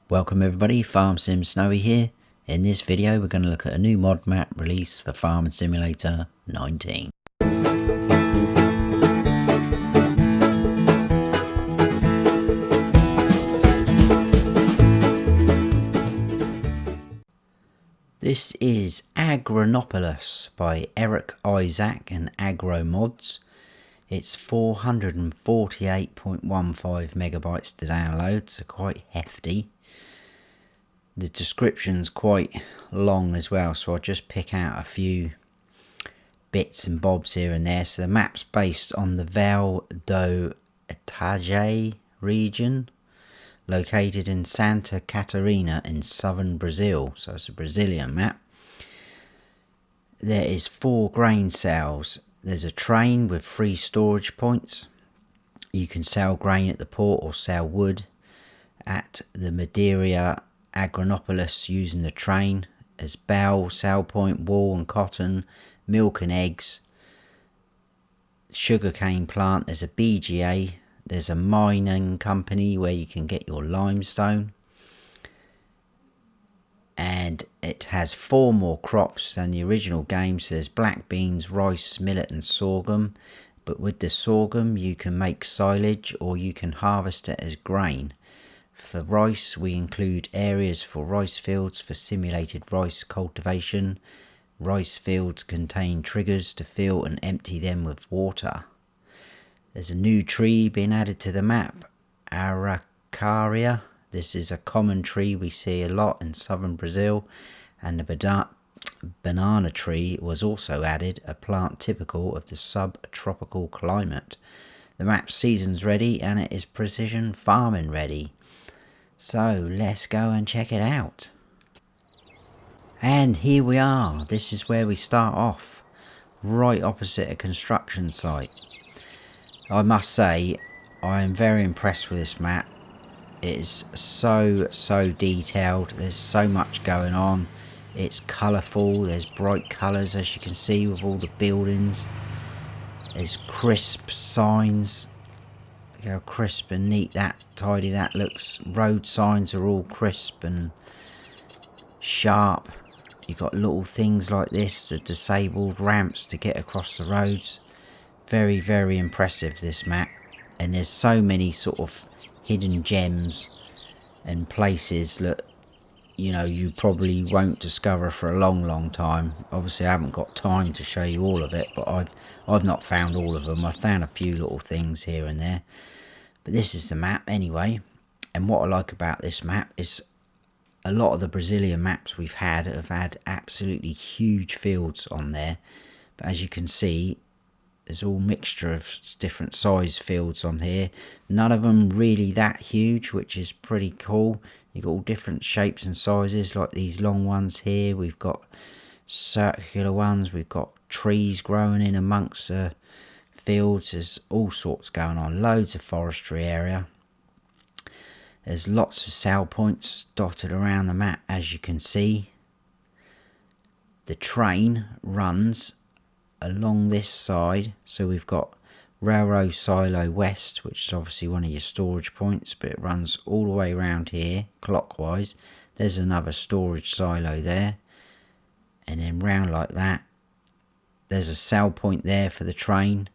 Welcome everybody, Farm Sim Snowy here. In this video we're going to look at a new mod map release for Farming Simulator 19. This is Agronópolis by Erik Isac Agro Mods. It's 448.15 megabytes to download, so quite hefty. The description's quite long as well, so I'll just pick out a few bits and bobs here and there. So the map's based on the Val do Itajaí region, located in Santa Catarina in southern Brazil. So it's a Brazilian map. There is 4 grain cells. There's a train with 3 storage points. You can sell grain at the port or sell wood at the Madeira Agronópolis using the train. As bell, sell point, wool and cotton, milk and eggs, sugarcane plant. There's a BGA. There's a mining company where you can get your limestone. And it has 4 more crops than the original game. So there's black beans, rice, millet and sorghum. But with the sorghum you can make silage or you can harvest it as grain. For rice we include areas for rice fields for simulated rice cultivation. Rice fields contain triggers to fill and empty them with water. There's a new tree being added to the map, Araucaria. This is a common tree we see a lot in southern Brazil, and the banana tree was also added, a plant typical of the subtropical climate. The map season's ready and it is precision farming ready. So let's go and check it out. And here we are. This is where we start off, right opposite a construction site. I must say I am very impressed with this map. It is so detailed. There's so much going on. It's colourful. There's bright colours as you can see with all the buildings. There's crisp signs. Look how crisp and neat that, tidy that looks. Road signs are all crisp and sharp. You've got little things like this, the disabled ramps to get across the roads. Very impressive, this map. And there's so many sort of hidden gems and places that you probably won't discover for a long time. Obviously I haven't got time to show you all of it, but I've not found all of them. I found a few little things here and there, but this is the map anyway. And what I like about this map is a lot of the Brazilian maps we've had have had absolutely huge fields on there, but as you can see there's all mixture of different size fields on here. None of them really that huge, which is pretty cool. You've got all different shapes and sizes, like these long ones here. We've got circular ones. We've got trees growing in amongst the fields. There's all sorts going on. Loads of forestry area. There's lots of sell points dotted around the map, as you can see. The train runs along this side, so we've got Railroad Silo West, which is obviously one of your storage points, but it runs all the way around here clockwise. There's another storage silo there, and then round like that. There's a sell point there for the train,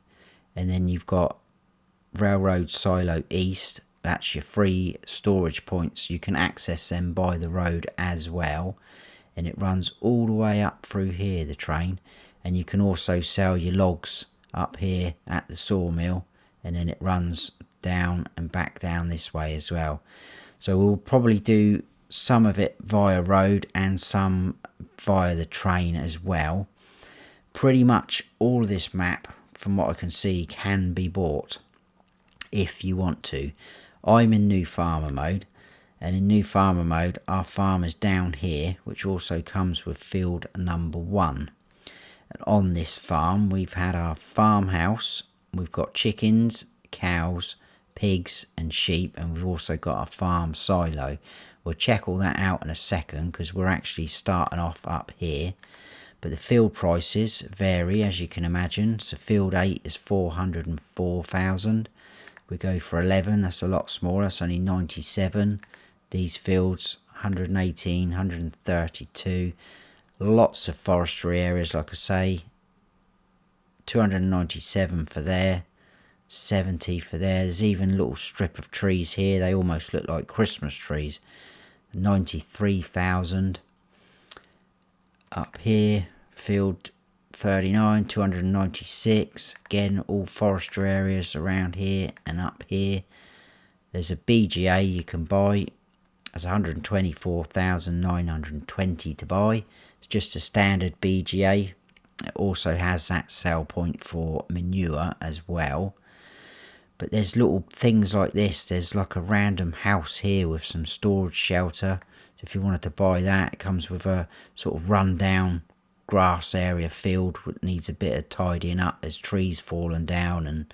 and then you've got Railroad Silo East. That's your 3 storage points. You can access them by the road as well, and it runs all the way up through here, the train. And you can also sell your logs up here at the sawmill, and then it runs down and back down this way as well. So we'll probably do some of it via road and some via the train as well. Pretty much all of this map, from what I can see, can be bought if you want to. I'm in new farmer mode, and in new farmer mode our farm is down here, which also comes with field number 1. And on this farm we've had our farmhouse. We've got chickens, cows, pigs and sheep, and we've also got our farm silo. We'll check all that out in a second because we're actually starting off up here. But the field prices vary, as you can imagine. So field 8 is 404,000. We go for 11, that's a lot smaller, that's only 97. These fields, 118, 132. Lots of forestry areas, like I say. 297 for there. 70 for there. There's even a little strip of trees here. They almost look like Christmas trees. 93,000. Up here, field 39, 296. Again, all forestry areas around here and up here. There's a BGA you can buy. There's 124,920 to buy. It's just a standard BGA. It also has that sell point for manure as well. But there's little things like this. There's like a random house here with some storage shelter. So if you wanted to buy that, it comes with a sort of rundown grass area field that needs a bit of tidying up. There's trees falling down and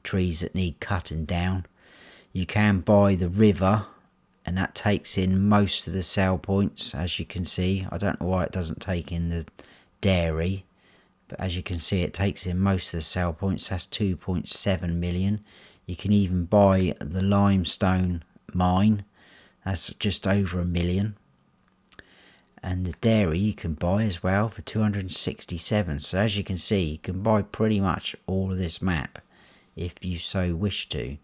trees that need cutting down. You can buy the river, and that takes in most of the sell points, as you can see. I don't know why it doesn't take in the dairy, but as you can see, it takes in most of the sell points. That's 2.7 million. You can even buy the limestone mine. That's just over 1 million. And the dairy you can buy as well for 267. So as you can see, you can buy pretty much all of this map if you so wish to.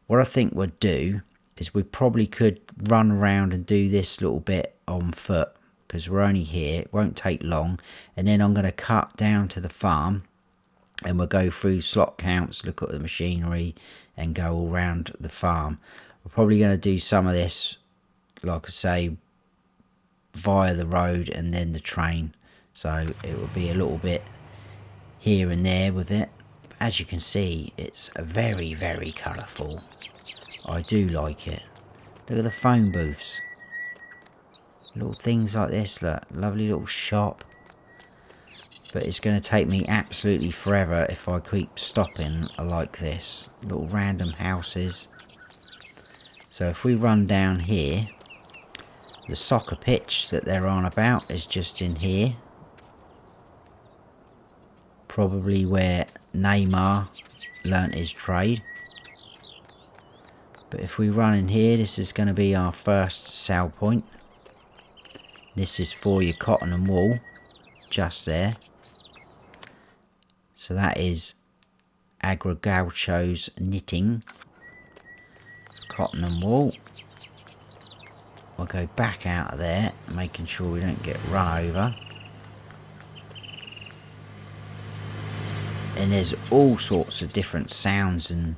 What I think we'd do is we probably could run around and do this little bit on foot, because we're only here. It won't take long. And then I'm going to cut down to the farm and we'll go through slot counts, look at the machinery and go all around the farm. We're probably going to do some of this, like I say, via the road and then the train. So it will be a little bit here and there with it. But as you can see, it's very, very colourful. I do like it. Look at the phone booths. Little things like this, look. Lovely little shop. But it's going to take me absolutely forever if I keep stopping like this. Little random houses. So if we run down here, the soccer pitch that they're on about is just in here. Probably where Neymar learnt his trade. But if we run in here, this is going to be our first sell point. This is for your cotton and wool, just there. So that is Agro Gaucho's knitting, cotton and wool. We'll go back out of there, making sure we don't get run over. And there's all sorts of different sounds and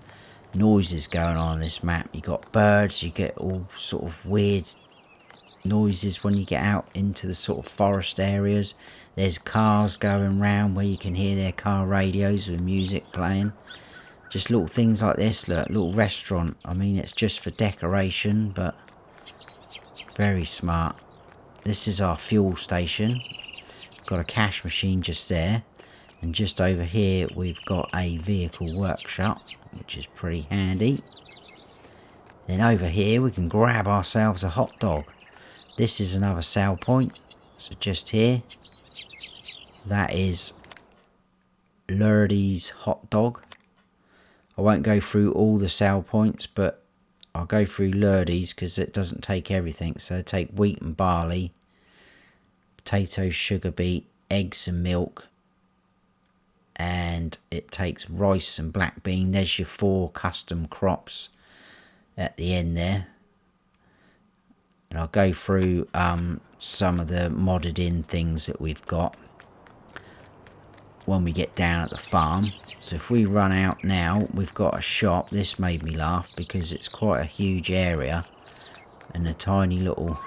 noises going on this map. You got birds, you get all sort of weird noises when you get out into the sort of forest areas. There's cars going round where you can hear their car radios with music playing. Just little things like this. Look, little restaurant. I mean, it's just for decoration, but very smart. This is our fuel station. Got a cash machine just there, and just over here we've got a vehicle workshop, which is pretty handy. Then over here we can grab ourselves a hot dog. This is another sale point. So just here, that is Lurdy's hot dog. I won't go through all the sale points, but I'll go through Lurdy's because it doesn't take everything. So they take wheat and barley, potatoes, sugar beet, eggs and milk, and it takes rice and black bean. There's your 4 custom crops at the end there. And I'll go through some of the modded in things that we've got when we get down at the farm. So if we run out now, we've got a shop. This made me laugh because it's quite a huge area and a tiny little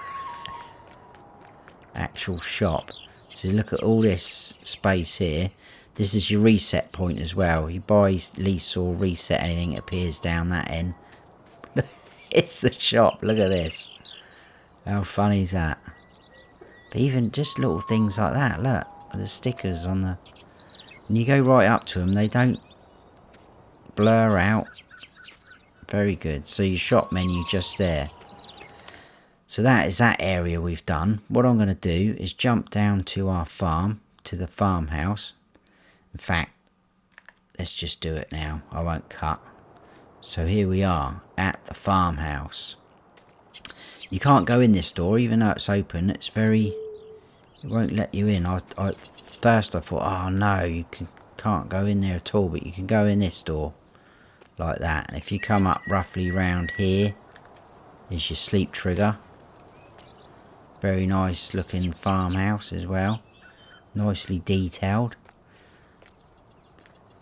actual shop. So look at all this space here. This is your reset point as well. You buy, lease or reset anything, it appears down that end. It's the shop. Look at this. How funny is that? But even just little things like that, look, the stickers on the... When you go right up to them, they don't blur out. Very good. So your shop menu just there. So that is that area we've done. What I'm going to do is jump down to our farm, to the farmhouse. In fact, let's just do it now. I won't cut. So here we are at the farmhouse. You can't go in this door, even though it's open. It's very... It won't let you in. First I thought, oh no, you can't go in there at all, but you can go in this door. Like that. And if you come up roughly round here, is your sleep trigger. Very nice looking farmhouse as well. Nicely detailed.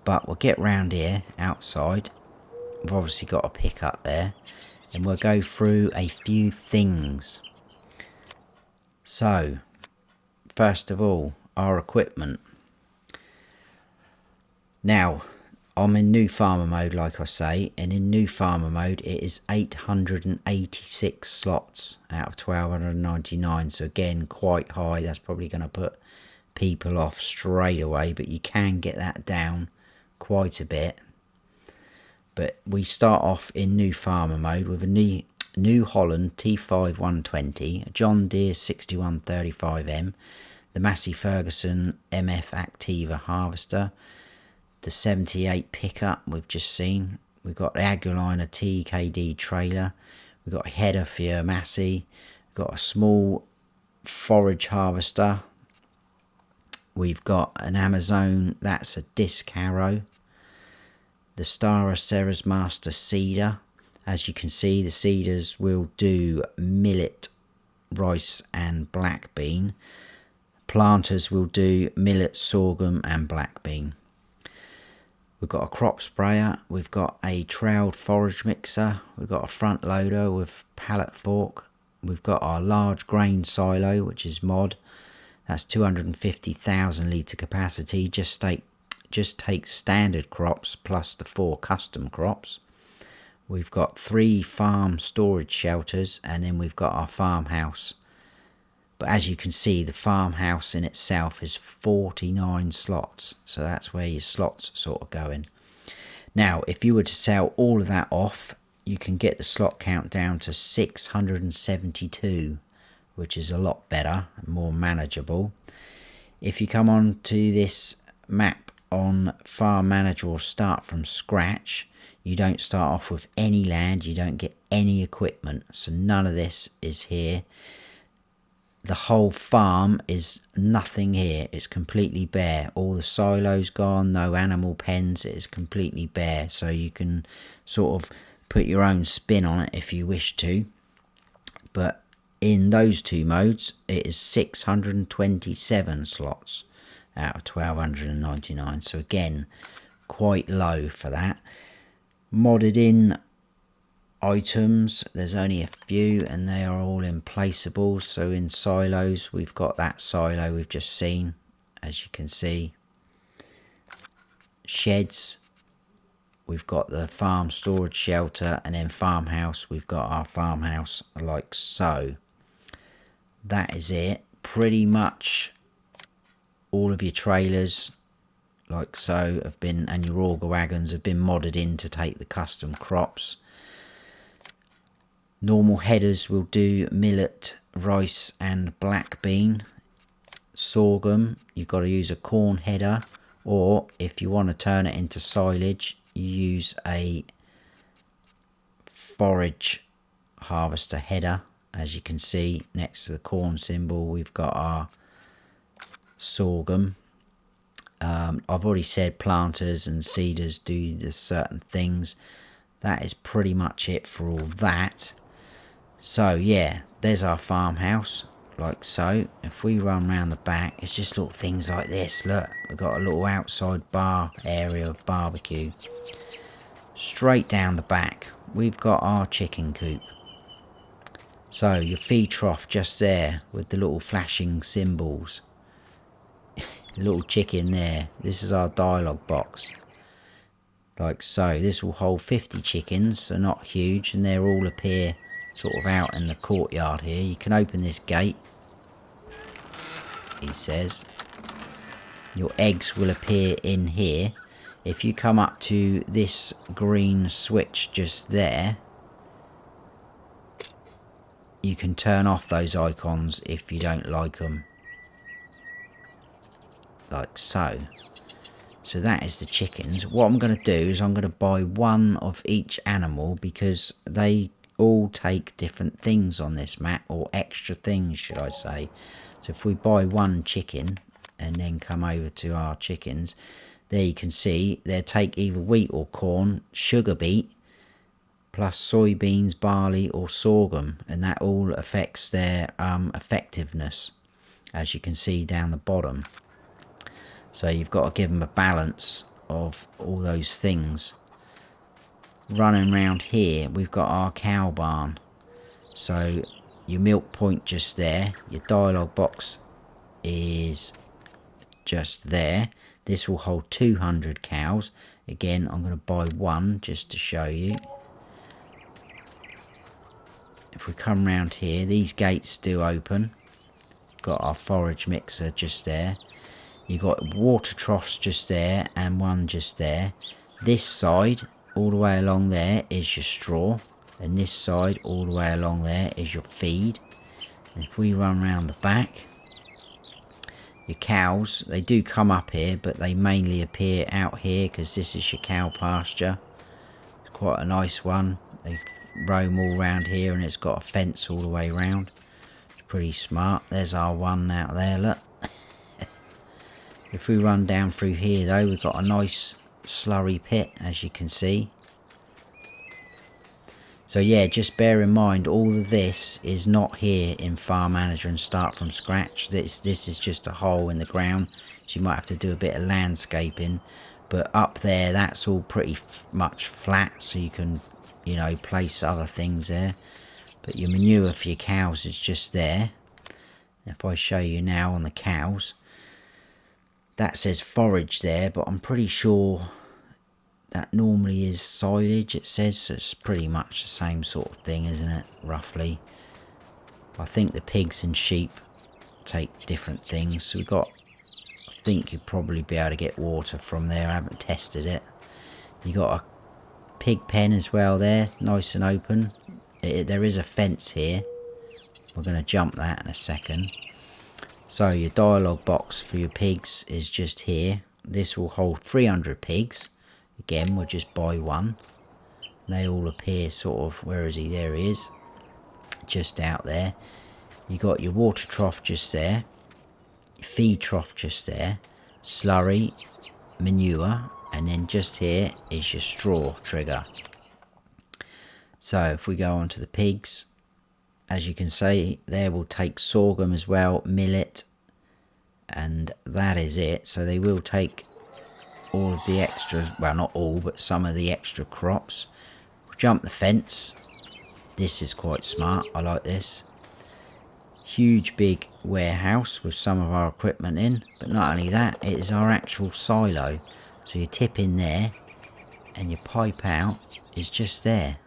But we'll get round here, outside. We've obviously got a pickup there. And we'll go through a few things. So, first of all, our equipment. Now, I'm in new farmer mode, like I say. And in new farmer mode, it is 886 slots out of 1299. So again, quite high. That's probably going to put people off straight away. But you can get that down quite a bit. But we start off in new farmer mode with a New Holland T5 120, a John Deere 6135M, the Massey Ferguson MF Activa harvester, the 78 pickup we've just seen. We've got the Agroliner TKD trailer. We've got a header for your Massey. We've got a small forage harvester. We've got an Amazon, that's a disc harrow. The Stara Serra's Master seeder. As you can see, the seeders will do millet, rice and black bean. Planters will do millet, sorghum and black bean. We've got a crop sprayer. We've got a trailed forage mixer. We've got a front loader with pallet fork. We've got our large grain silo, which is mod. That's 250,000 litre capacity. Just take standard crops plus the 4 custom crops. We've got 3 farm storage shelters, and then we've got our farmhouse. But as you can see, the farmhouse in itself is 49 slots. So that's where your slots sort of going. Now, if you were to sell all of that off, you can get the slot count down to 672, which is a lot better and more manageable. If you come on to this map on Farm Manager or Start from Scratch, you don't start off with any land, you don't get any equipment, so none of this is here. The whole farm is nothing here, it's completely bare. All the silos gone, no animal pens, it is completely bare, so you can sort of put your own spin on it if you wish to. But in those 2 modes, it is 627 slots out of 1299, so again, quite low for that. Modded in items, there's only a few and they are all in placeables. So in silos, we've got that silo we've just seen, as you can see. Sheds, we've got the farm storage shelter, and then farmhouse, we've got our farmhouse like so. That is it. Pretty much all of your trailers like so have been, and your auger wagons have been modded in to take the custom crops. Normal headers will do millet, rice and black bean. Sorghum, you've got to use a corn header, or if you want to turn it into silage, you use a forage harvester header. As you can see, next to the corn symbol, we've got our sorghum. I've already said planters and seeders do the certain things. That is pretty much it for all that. So yeah, there's our farmhouse, like so. If we run around the back, it's just little things like this. Look, we've got a little outside bar area of barbecue. Straight down the back, we've got our chicken coop. So your feed trough just there with the little flashing symbols. Little chicken there. This is our dialogue box. Like so. This will hold 50 chickens, so not huge, and they'll all appear sort of out in the courtyard here. You can open this gate, he says. Your eggs will appear in here. If you come up to this green switch just there, you can turn off those icons if you don't like them. Like so. So that is the chickens. What I'm going to do is I'm going to buy one of each animal, because they all take different things on this map, or extra things should I say. So if we buy one chicken and then come over to our chickens, there you can see they take either wheat or corn, sugar beet, plus soybeans, barley or sorghum, and that all affects their effectiveness, as you can see down the bottom. So you've got to give them a balance of all those things. Running around here, we've got our cow barn. So your milk point just there, your dialogue box is just there. This will hold 200 cows. Again, I'm going to buy one just to show you. If we come around here, these gates do open. Got our forage mixer just there. You got water troughs just there and one just there. This side all the way along there is your straw, and this side all the way along there is your feed. And if we run around the back, your cows, they do come up here, but they mainly appear out here because this is your cow pasture. It's quite a nice one. They roam all around here, and it's got a fence all the way around. It's pretty smart. There's our one out there, look. If we run down through here though, we've got a nice slurry pit, as you can see. So yeah, just bear in mind all of this is not here in Farm Manager and Start from Scratch. This is just a hole in the ground, so you might have to do a bit of landscaping. But up there, that's all pretty much flat, so you can, you know, place other things there. But your manure for your cows is just there. If I show you now on the cows, that says forage there, but I'm pretty sure that normally is silage, it says, so it's pretty much the same sort of thing, isn't it, roughly. I think the pigs and sheep take different things. So we've got, I think you'd probably be able to get water from there. I haven't tested it. You got a pig pen as well there, nice and open. There is a fence here. We're going to jump that in a second. So your dialogue box for your pigs is just here. This will hold 300 pigs. Again, we'll just buy one. They all appear sort of, where is he? There he is. Just out there. You got your water trough just there. Your feed trough just there. Slurry, manure, and then just here is your straw trigger. So if we go on to the pigs, as you can see, there will take sorghum as well, millet, and that is it. So they will take all of the extra, well, not all, but some of the extra crops. Jump the fence. This is quite smart. I like this. Huge big warehouse with some of our equipment in, but not only that, it is our actual silo. So you tip in there and your pipe out is just there.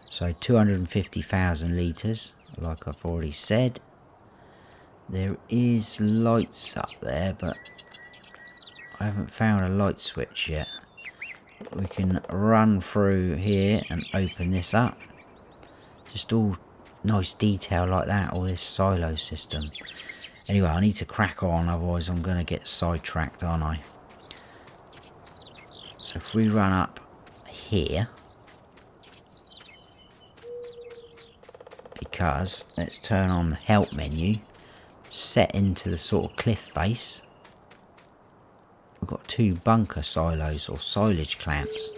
So 250,000 litres, like I've already said. There is lights up there, but I haven't found a light switch yet. We can run through here and open this up. Just all nice detail like that, all this silo system. Anyway, I need to crack on, otherwise I'm going to get sidetracked, aren't I? So if we run up here, because let's turn on the help menu, set into the sort of cliff face. We've got two bunker silos or silage clamps,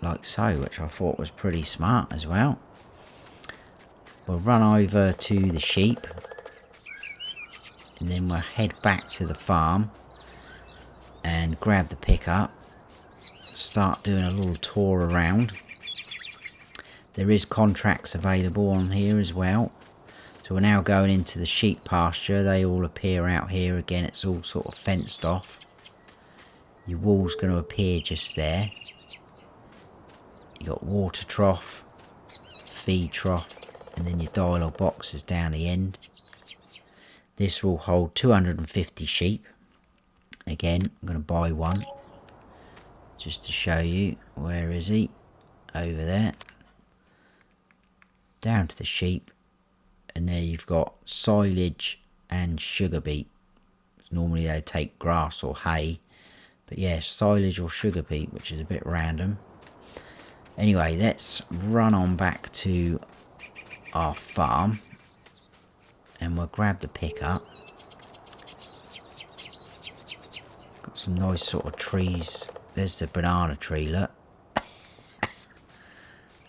like so, which I thought was pretty smart as well. We'll run over to the sheep, and then we'll head back to the farm and grab the pickup, start doing a little tour around. There is contracts available on here as well. So we're now going into the sheep pasture. They all appear out here. Again, it's all sort of fenced off. Your wall's going to appear just there. You got water trough, feed trough, and then your dialogue box is down the end. This will hold 250 sheep. Again, I'm going to buy one just to show you. Where is he? Over there. Down to the sheep. And there you've got silage and sugar beet. Normally they take grass or hay, but yeah, silage or sugar beet, which is a bit random. Anyway, let's run on back to our farm and we'll grab the pickup. Got some nice sort of trees. There's the banana tree, look.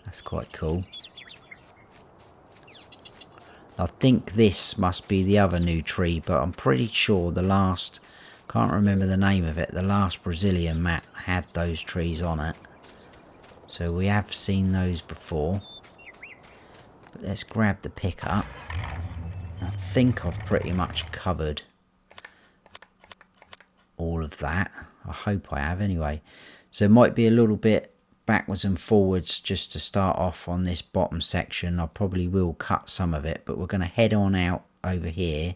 That's quite cool. I think this must be the other new tree, but I'm pretty sure the last, can't remember the name of it, the last Brazilian map had those trees on it. So we have seen those before. But let's grab the pickup. I think I've pretty much covered all of that. I hope I have anyway. So it might be a little bit backwards and forwards just to start off on this bottom section. I probably will cut some of it, but we're going to head on out over here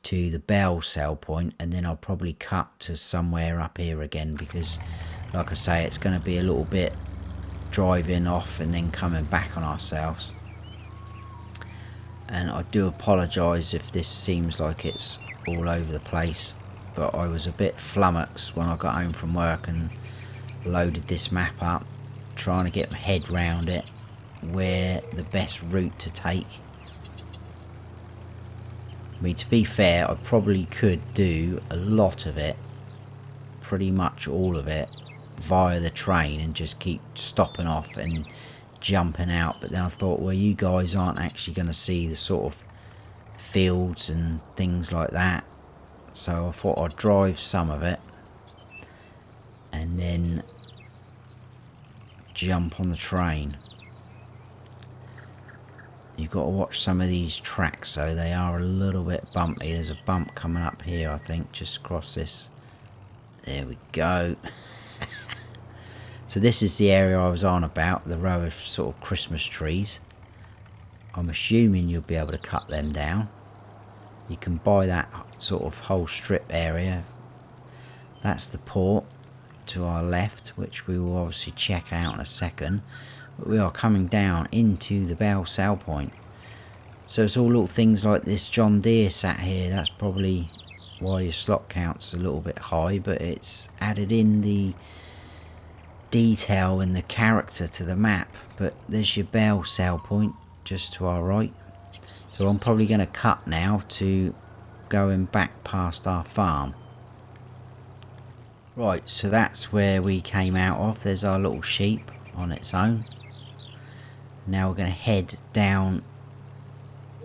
to the bell sell point, and then I'll probably cut to somewhere up here again, because like I say, it's going to be a little bit driving off and then coming back on ourselves. And I do apologise if this seems like it's all over the place, but I was a bit flummoxed when I got home from work and loaded this map up, trying to get my head round it, where the best route to take. I mean, to be fair, I probably could do a lot of it, pretty much all of it, via the train and just keep stopping off and jumping out, but then I thought, well, you guys aren't actually going to see the sort of fields and things like that, so I thought I'd drive some of it and then jump on the train. You've got to watch some of these tracks, so they are a little bit bumpy. There's a bump coming up here, I think, just across this. There we go. So this is the area I was on about, the row of sort of Christmas trees. I'm assuming you'll be able to cut them down. You can buy that sort of whole strip area. That's the port to our left, which we will obviously check out in a second. But we are coming down into the bell sell point. So it's all little things like this John Deere sat here. That's probably why your slot count's a little bit high, but it's added in the detail and the character to the map. But there's your bell sell point just to our right. So I'm probably going to cut now to going back past our farm. Right, so that's where we came out of. There's our little sheep on its own. Now we're going to head down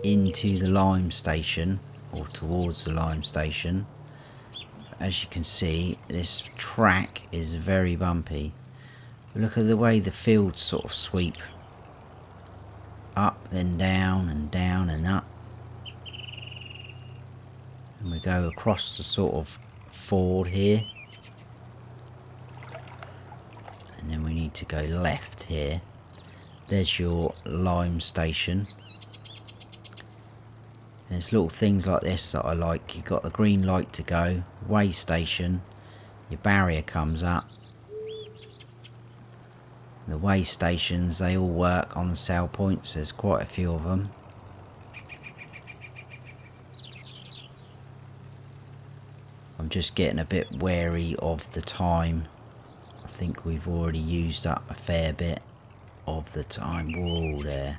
into the lime station, or towards the lime station. As you can see, this track is very bumpy. Look at the way the fields sort of sweep up, then down and up, and we go across the sort of ford here, and then we need to go left here. There's your lime station. And there's little things like this that I like. You've got the green light to go, way station, your barrier comes up. The way stations, they all work on the sell points. There's quite a few of them. I'm just getting a bit wary of the time. I think we've already used up a fair bit of the time. Whoa there.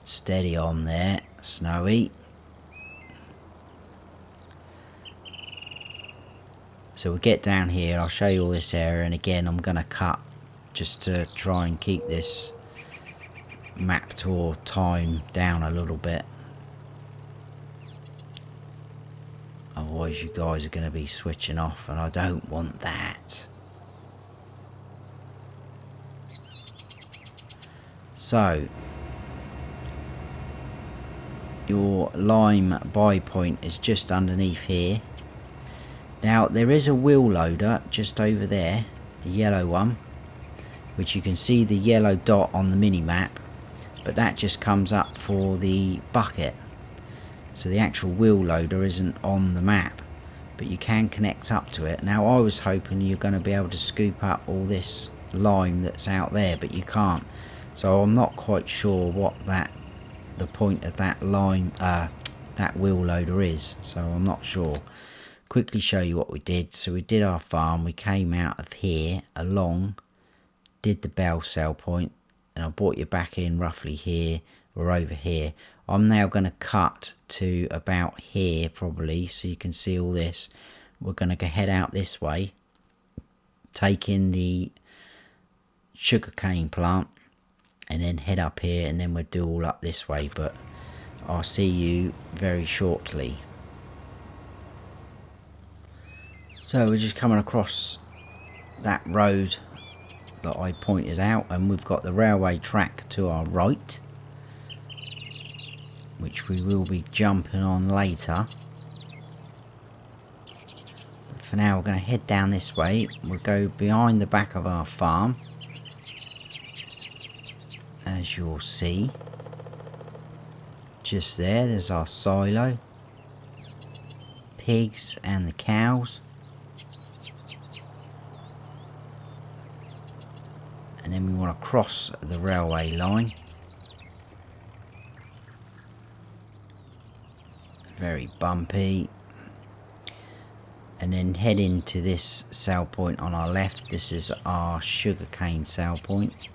Steady on there, Snowy. So we'll get down here. I'll show you all this area, and again I'm going to cut just to try and keep this map tour time down a little bit. Otherwise you guys are going to be switching off, and I don't want that. So your lime buy point is just underneath here. Now there is a wheel loader just over there, a yellow one, which you can see the yellow dot on the mini map, but that just comes up for the bucket. So the actual wheel loader isn't on the map, but you can connect up to it. Now I was hoping you're going to be able to scoop up all this lime that's out there, but you can't. So I'm not quite sure what the point of that line, that wheel loader is. So I'm not sure. Quickly show you what we did. So we did our farm. We came out of here along did the bell sell point, and I brought you back in roughly here or over here. I'm now going to cut to about here probably, so you can see all this. We're going to go head out this way, take in the sugarcane plant, and then head up here, and then we'll do all up this way, but I'll see you very shortly. So we're just coming across that road that I pointed out, and we've got the railway track to our right, which we will be jumping on later. But for now we're going to head down this way. We'll go behind the back of our farm, as you'll see. Just there's our silo, pigs and the cows. And then we want to cross the railway line. Very bumpy. And then head into this sale point on our left. This is our sugarcane sale point.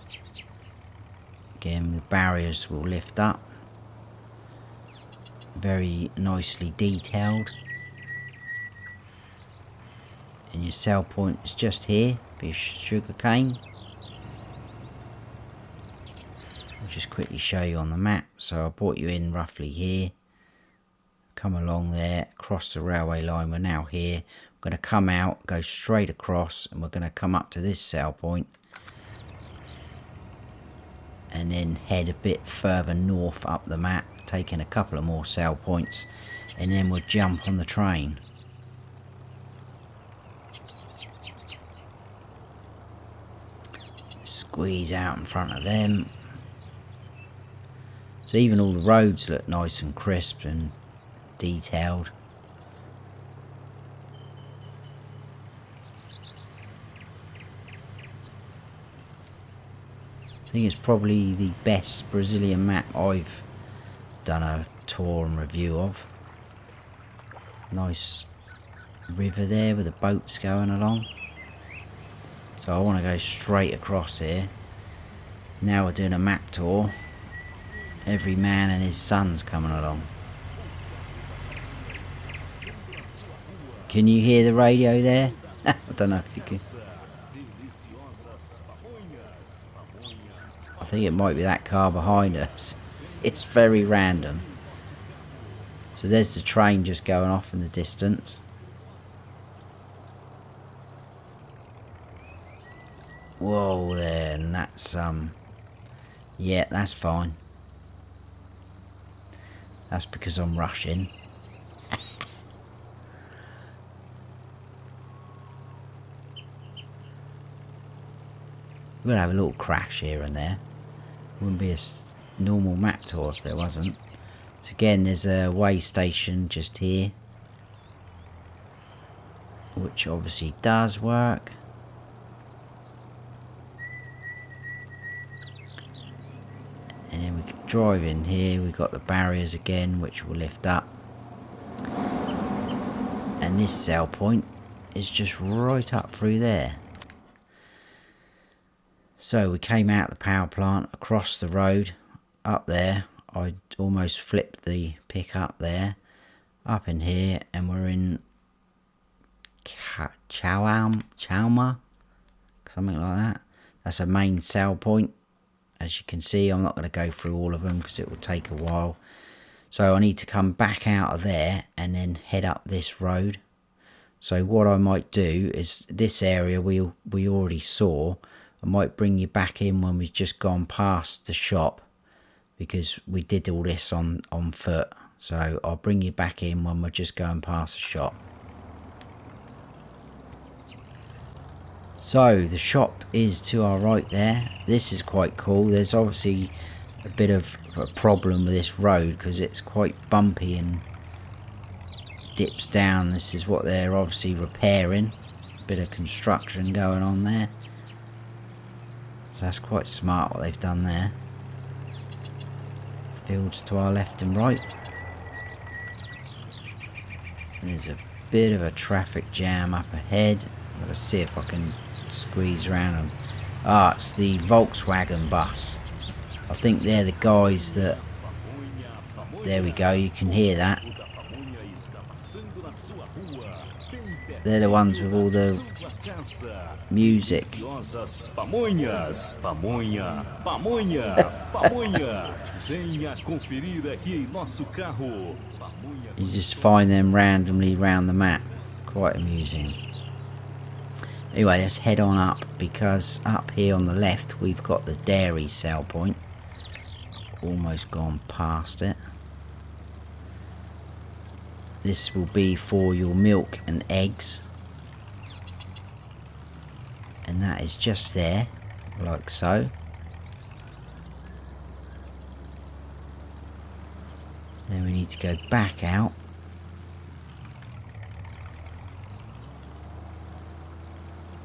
Again, the barriers will lift up. Very nicely detailed. And your sale point is just here for your sugarcane. I'll just quickly show you on the map. So I brought you in roughly here. Come along there, cross the railway line. We're now here. We're going to come out, go straight across, and we're going to come up to this sale point. And then head a bit further north up the map, taking a couple of more sale points, and then we'll jump on the train. Squeeze out in front of them. So even all the roads look nice and crisp and detailed. I think it's probably the best Brazilian map I've done a tour and review of. Nice river there with the boats going along. So I want to go straight across here. Now we're doing a map tour. Every man and his son's coming along. Can you hear the radio there? I don't know if you can. I think it might be that car behind us. It's very random. So there's the train just going off in the distance. Whoa there, and that's yeah, that's fine. That's because I'm rushing. We're gonna have a little crash here and there. Wouldn't be a normal map tour if there wasn't. So again, there's a way station just here, which obviously does work. And then we can drive in here. We've got the barriers again, which will lift up. And this sell point is just right up through there. So we came out the power plant, across the road, up there. I almost flipped the pickup there. Up in here, and we're in Chalma, something like that. That's a main sell point. As you can see, I'm not going to go through all of them because it will take a while. So I need to come back out of there and then head up this road. So what I might do is, this area we already saw. I might bring you back in when we've just gone past the shop, because we did all this on foot. So I'll bring you back in when we're just going past the shop. So the shop is to our right there. This is quite cool. There's obviously a bit of a problem with this road because it's quite bumpy and dips down. This is what they're obviously repairing. Bit of construction going on there. So that's quite smart what they've done there. Fields to our left and right. There's a bit of a traffic jam up ahead. I'll see if I can squeeze around and Ah, it's the Volkswagen bus. I think they're the guys that... There we go, you can hear that. They're the ones with all the music. Pamonhas, pamonha, pamonha, pamonha. Venha conferir aqui nosso carro. You just find them randomly around the map. Quite amusing. Anyway, let's head on up, because up here on the left we've got the dairy sell point. Almost gone past it. This will be for your milk and eggs. And that is just there, like so. Then we need to go back out.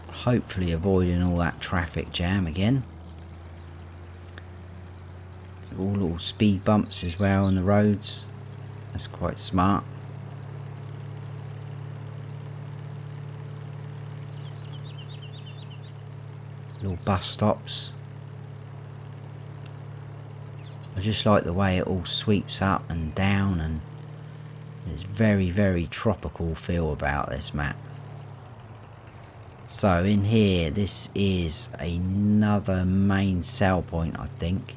Hopefully avoiding all that traffic jam again. All little speed bumps as well on the roads. That's quite smart. Little bus stops. I just like the way it all sweeps up and down, and there's very tropical feel about this map. So in here, this is another main sell point, I think.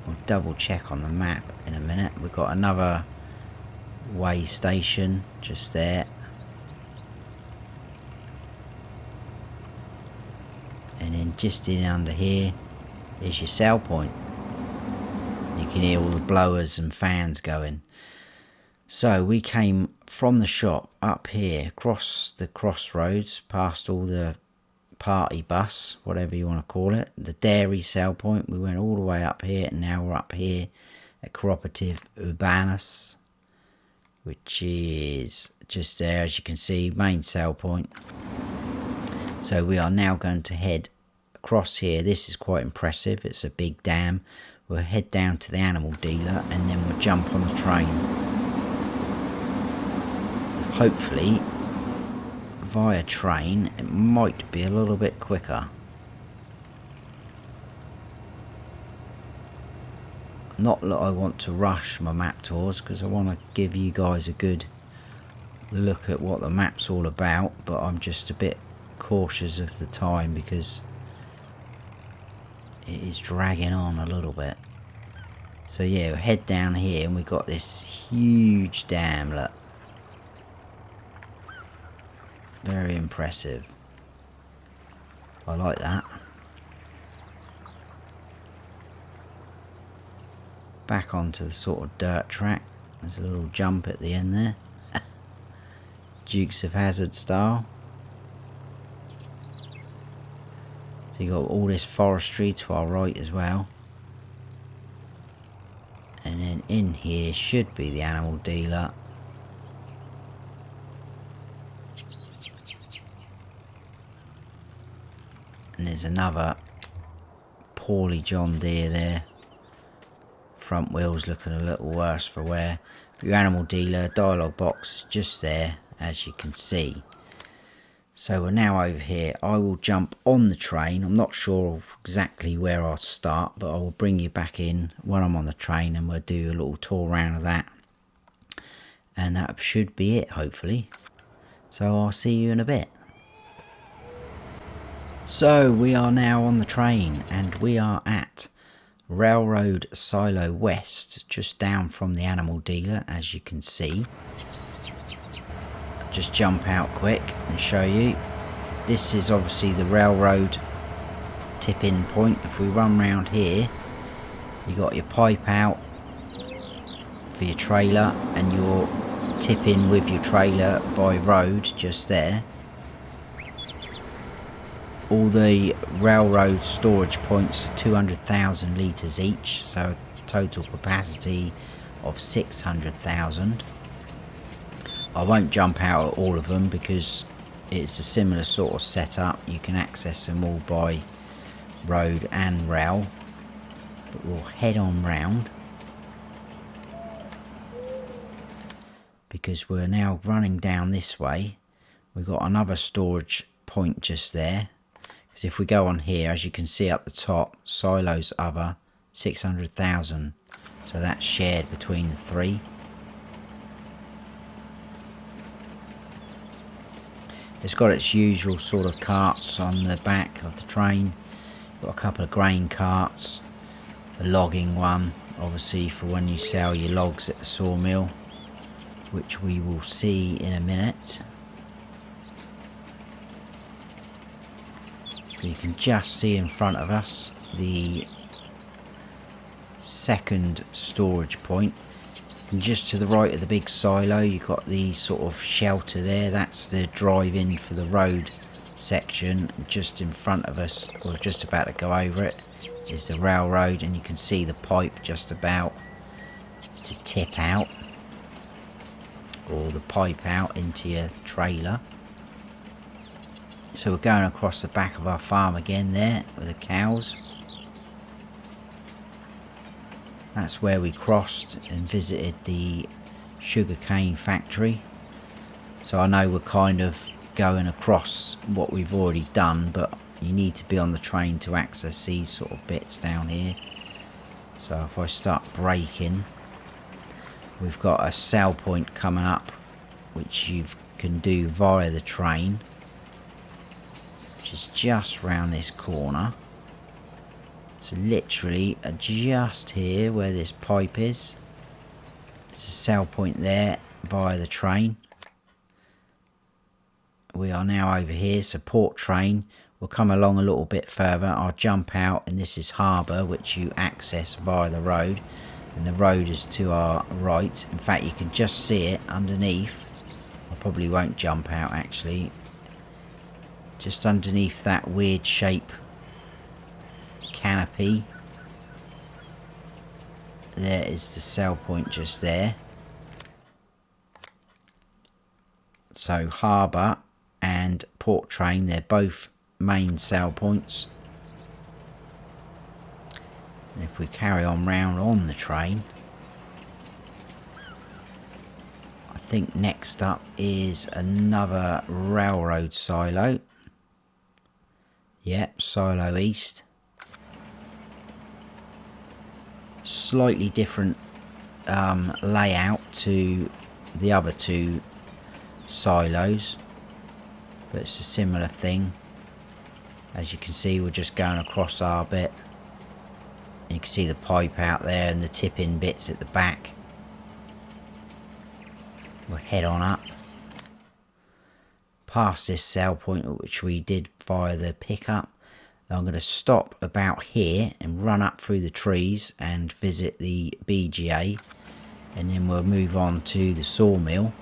We'll double check on the map in a minute. We've got another way station just there. And then just in under here is your sell point. You can hear all the blowers and fans going. So we came from the shop up here, across the crossroads, past all the party bus, whatever you want to call it, the dairy sell point. We went all the way up here, and now we're up here at Cooperative Urbanus, which is just there, as you can see, main sell point. So we are now going to head across here. This is quite impressive. It's a big dam. We'll head down to the animal dealer, and then we'll jump on the train. Hopefully, via train, it might be a little bit quicker. Not that I want to rush my map tours, because I want to give you guys a good look at what the map's all about, but I'm just a bit cautious of the time because it is dragging on a little bit. So yeah, we'll head down here, and we've got this huge dam, look. Very impressive. I like that. Back onto the sort of dirt track. There's a little jump at the end there. Dukes of Hazzard style. So you got all this forestry to our right as well. And then in here should be the animal dealer. And there's another poorly John Deere there. Front wheels looking a little worse for wear. Your animal dealer, dialogue box just there, as you can see. So we're now over here. I will jump on the train. I'm not sure exactly where I'll start, but I will bring you back in when I'm on the train, and we'll do a little tour around of that. And that should be it, hopefully. So I'll see you in a bit. So we are now on the train, and we are at Railroad Silo West, just down from the animal dealer, as you can see. Just jump out quick and show you. This is obviously the railroad tip-in point. If we run round here, you got your pipe out for your trailer, and your tip in with your trailer by road just there. All the railroad storage points are 200,000 litres each, so total capacity of 600,000. I won't jump out at all of them because it's a similar sort of setup. You can access them all by road and rail. But we'll head on round, because we're now running down this way. we've got another storage point just there. Because if we go on here, as you can see up the top, silos other 600,000. So that's shared between the three. It's got its usual sort of carts on the back of the train. Got a couple of grain carts, a logging one, obviously for when you sell your logs at the sawmill, which we will see in a minute. So you can just see in front of us the second storage point. And just to the right of the big silo, you've got the sort of shelter there. That's the drive-in for the road section. Just in front of us, or just about to go over it, is the railroad, and you can see the pipe just about to tip out, or the pipe out into your trailer. So we're going across the back of our farm again there with the cows. That's where we crossed and visited the sugarcane factory. So I know we're kind of going across what we've already done, but you need to be on the train to access these sort of bits down here. So if I start braking, we've got a sell point coming up, which you can do via the train, which is just round this corner. So literally just here where this pipe is, there's a sell point there via the train. We are now over here, so port train. We'll come along a little bit further. I'll jump out, and this is harbour, which you access via the road, and the road is to our right. In fact, you can just see it underneath. I probably won't jump out actually. Just underneath that weird shape canopy, there is the sell point just there. So harbour and port train, they're both main sell points. And if we carry on round on the train, I think next up is another railroad silo. Yep, silo east. Slightly different layout to the other two silos, but it's a similar thing. As you can see, we're just going across our bit. You can see the pipe out there and the tip-in bits at the back. We'll head on up past this sell point, which we did via the pickup. I'm going to stop about here and run up through the trees and visit the BGA, and then we'll move on to the sawmill.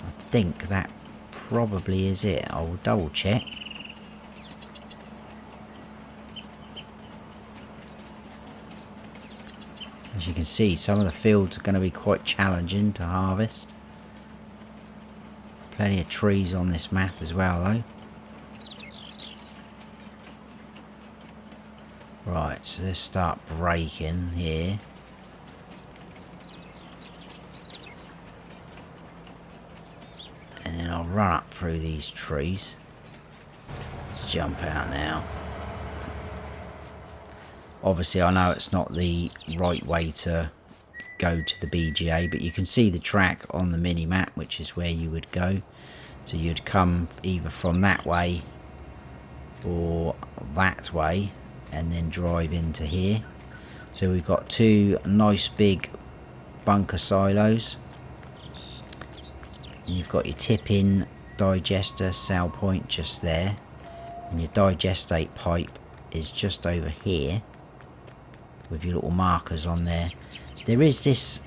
I think that probably is it. I will double check. As you can see, some of the fields are going to be quite challenging to harvest. Plenty of trees on this map as well though. Right, so let's start braking here. And then I'll run up through these trees. Let's jump out now. Obviously I know it's not the right way to go to the BGA, but you can see the track on the mini map, which is where you would go. So you'd come either from that way or that way, and then drive into here. So we've got two nice big bunker silos, and you've got your tip-in digester sell point just there, and your digestate pipe is just over here with your little markers on there. There is this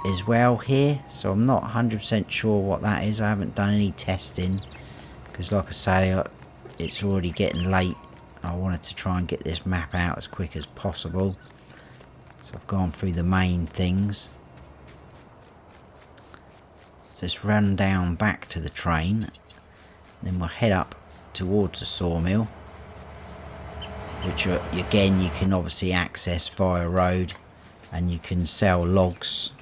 as well here, so I'm not 100% sure what that is. I haven't done any testing because, like I say, it's already getting late. I wanted to try and get this map out as quick as possible, so I've gone through the main things. So let's run down back to the train, then we'll head up towards the sawmill, which again you can obviously access via road, and you can sell logs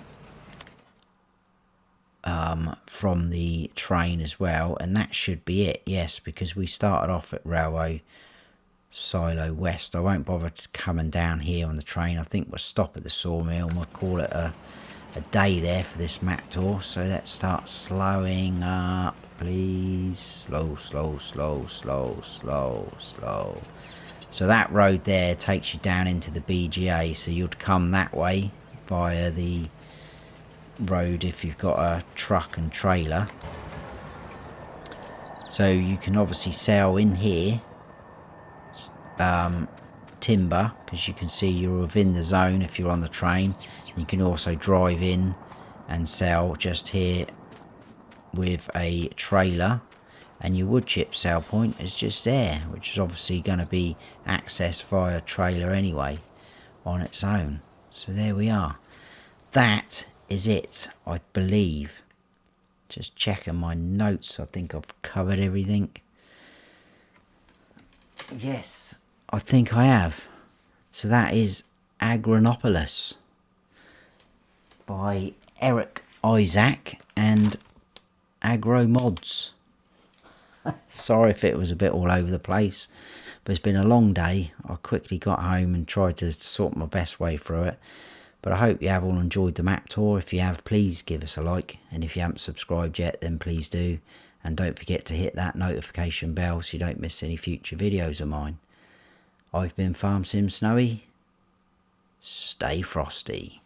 from the train as well, and that should be it. Yes, because we started off at Railway Silo West. I won't bother coming down here on the train. I think we'll stop at the sawmill and we'll call it a day there for this map tour. So let's start slowing up, please. Slow, slow, slow, slow, slow, slow. So that road there takes you down into the BGA, so you'd come that way via the road if you've got a truck and trailer. So you can obviously sell in here timber, because you can see you're within the zone if you're on the train. You can also drive in and sell just here with a trailer, and your wood chip sell point is just there, which is obviously going to be accessed via trailer anyway on its own. So there we are. That is it, I believe. Just checking my notes. I think I've covered everything. Yes, I think I have. So that is Agronópolis by Erik Isac and Agro Mods. Sorry if it was a bit all over the place, but it's been a long day. I quickly got home and tried to sort my best way through it. But I hope you have all enjoyed the map tour. If you have, please give us a like. And if you haven't subscribed yet, then please do. And don't forget to hit that notification bell so you don't miss any future videos of mine. I've been Farm Sim Snowy. Stay frosty.